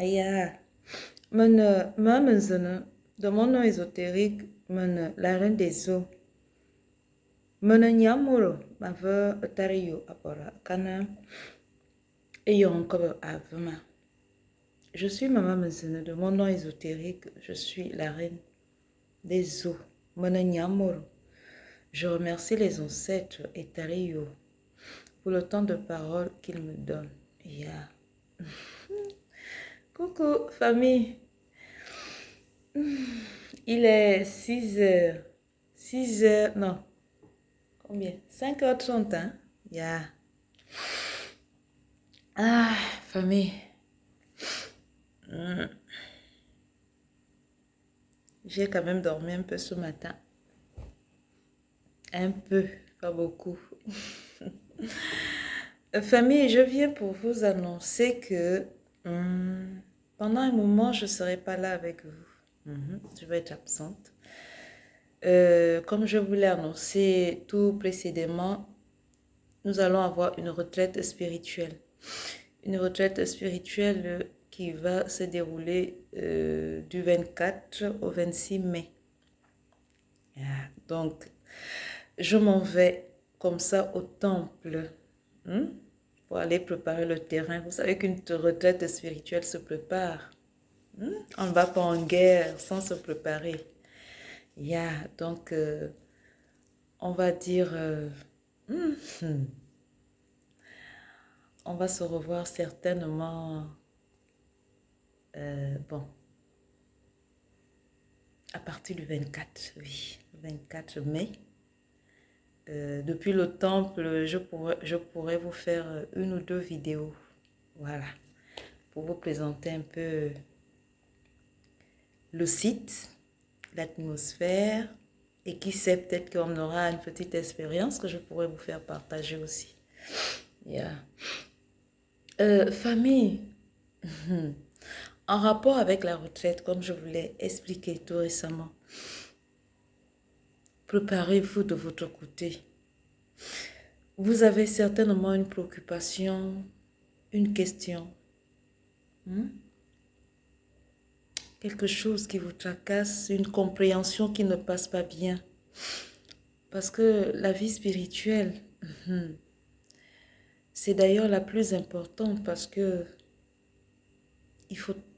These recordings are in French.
Yeah. De mon nom ésotérique, la reine des eaux. Nyamuro, ma veu tariyo apora, kana, eyon kobo avema. Je suis Maman Menzene, de mon nom ésotérique, je suis la reine des eaux. Nyamuro. Je remercie les ancêtres et Tariyo pour le temps de parole qu'ils me donnent. Yeah. Coucou, famille. Il est 6 heures. 6 heures, non. Combien? 5h30, hein? Yeah. Ah, famille. Hmm. J'ai quand même dormi un peu ce matin. Un peu, pas beaucoup. Famille, je viens pour vous annoncer que pendant un moment, je ne serai pas là avec vous. Je vais être absente. Comme je vous l'ai annoncé tout précédemment, nous allons avoir une retraite spirituelle. Une retraite spirituelle qui va se dérouler du 24 au 26 mai. Donc, je m'en vais comme ça au temple pour aller préparer le terrain. Vous savez qu'une retraite spirituelle se prépare. On ne va pas en guerre sans se préparer. Donc, on va dire... on va se revoir certainement... à partir du 24, oui, 24 mai. Depuis le temple, je pourrais vous faire une ou deux vidéos. Voilà. Pour vous présenter un peu le site, l'atmosphère. Et qui sait, peut-être qu'on aura une petite expérience que je pourrais vous faire partager aussi. Famille, en rapport avec la retraite, comme je vous l'ai expliqué tout récemment, préparez-vous de votre côté. Vous avez certainement une préoccupation, une question, quelque chose qui vous tracasse, une compréhension qui ne passe pas bien. Parce que la vie spirituelle, c'est d'ailleurs la plus importante parce que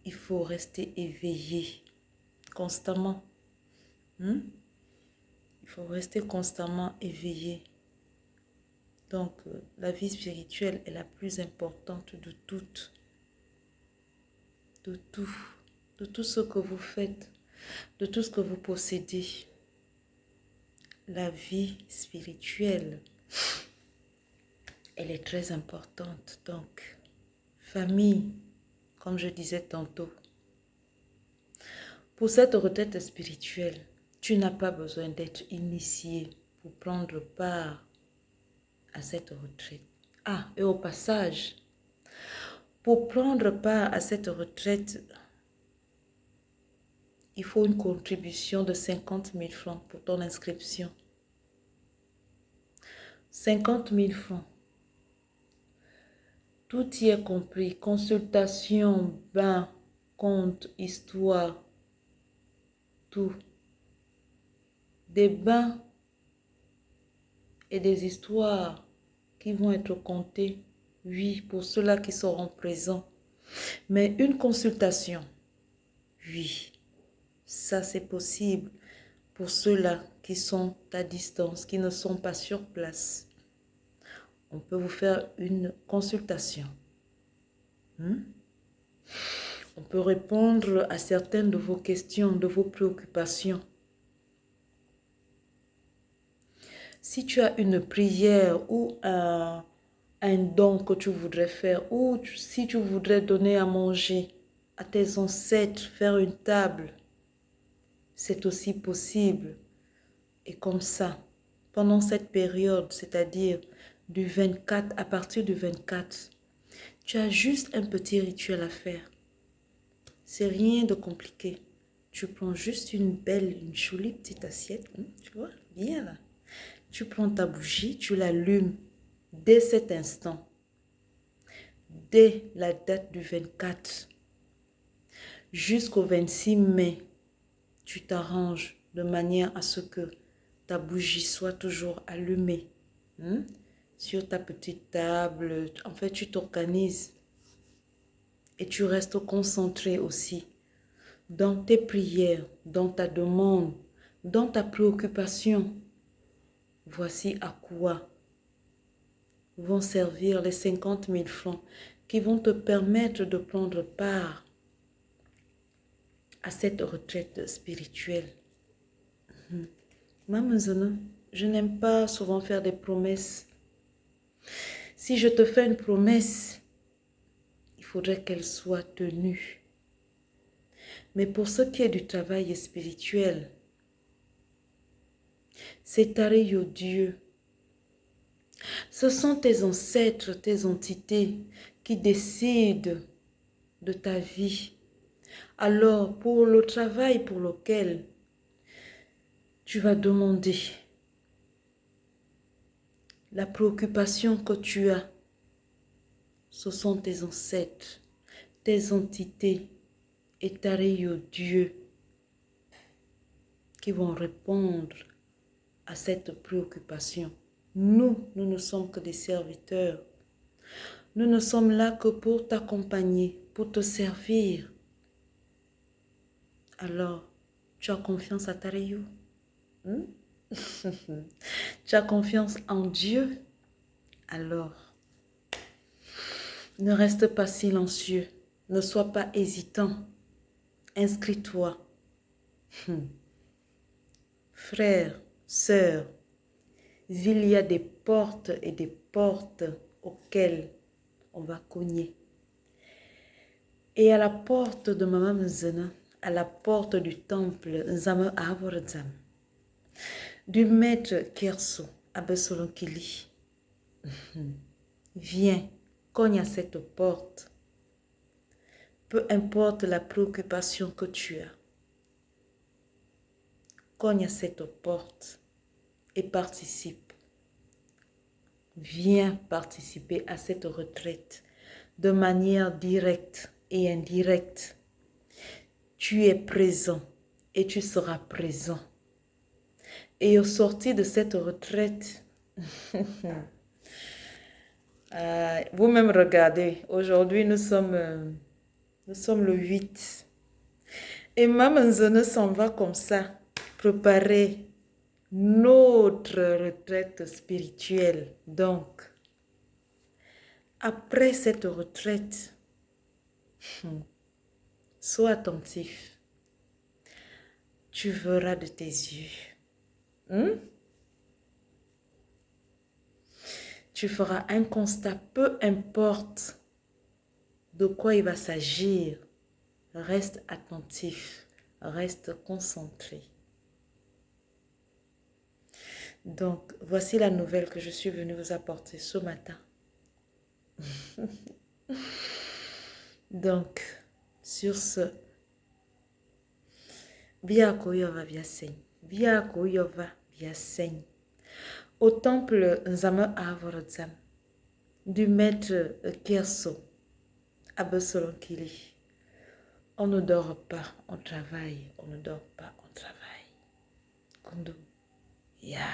il faut rester éveillé constamment. Il faut rester constamment éveillé. Donc, la vie spirituelle est la plus importante de toutes. De tout ce que vous faites, de tout ce que vous possédez. La vie spirituelle, elle est très importante. Donc, famille, comme je disais tantôt, pour cette retraite spirituelle, tu n'as pas besoin d'être initié pour prendre part à cette retraite. Ah, et au passage, pour prendre part à cette retraite, il faut une contribution de 50 000 francs pour ton inscription. 50 000 francs. Tout y est compris. Consultation, bain, conte, histoire, tout. Des bains et des histoires qui vont être contées, oui, pour ceux-là qui seront présents. Mais une consultation, oui, ça c'est possible pour ceux-là qui sont à distance, qui ne sont pas sur place. On peut vous faire une consultation. On peut répondre à certaines de vos questions, de vos préoccupations. Si tu as une prière ou un don que tu voudrais faire, ou si tu voudrais donner à manger à tes ancêtres, faire une table, c'est aussi possible. Et comme ça, pendant cette période, c'est-à-dire du 24, à partir du 24, tu as juste un petit rituel à faire. C'est rien de compliqué. Tu prends juste une jolie petite assiette, tu vois, bien là. Tu prends ta bougie, tu l'allumes dès cet instant, dès la date du 24. jusqu'au 26 mai, tu t'arranges de manière à ce que ta bougie soit toujours allumée. Sur ta petite table, en fait, tu t'organises et tu restes concentré aussi dans tes prières, dans ta demande, dans ta préoccupation. Voici à quoi vont servir les 50 000 francs qui vont te permettre de prendre part à cette retraite spirituelle. Maman Zana, je n'aime pas souvent faire des promesses. Si je te fais une promesse, il faudrait qu'elle soit tenue. Mais pour ce qui est du travail spirituel, c'est Tareyo Dieu. Ce sont tes ancêtres, tes entités qui décident de ta vie. Alors, pour le travail pour lequel tu vas demander, la préoccupation que tu as, ce sont tes ancêtres, tes entités et Tareyo Dieu qui vont répondre à cette préoccupation. Nous ne sommes que des serviteurs. Nous ne sommes là que pour t'accompagner, pour te servir. Alors, tu as confiance à Tareyo? Tu as confiance en Dieu? Alors, ne reste pas silencieux. Ne sois pas hésitant. Inscris-toi. Frères, sœurs, il y a des portes et des portes auxquelles on va cogner. Et à la porte de Maman Mzena, à la porte du temple Nzame Avorzam, du maître Kerso Abesolonkili, viens, cogne à cette porte. Peu importe la préoccupation que tu as, cogne à cette porte et participe. Viens participer à cette retraite de manière directe et indirecte. Tu es présent et tu seras présent. Et au sortir de cette retraite, vous-même regardez, aujourd'hui nous sommes le 8. Et Maman Zone s'en va comme ça, préparer notre retraite spirituelle. Donc, après cette retraite, sois attentif. Tu verras de tes yeux. Tu feras un constat, peu importe de quoi il va s'agir. Reste attentif, reste concentré. Donc, voici la nouvelle que je suis venue vous apporter ce matin. Donc, sur ce, Biakoyova Biaseigne, Biakoyova Biaseigne, au temple Nzame Avorzam, du maître Kerso Abesolonkili. On ne dort pas, on travaille. On ne dort pas, on travaille. Kondo. Yeah.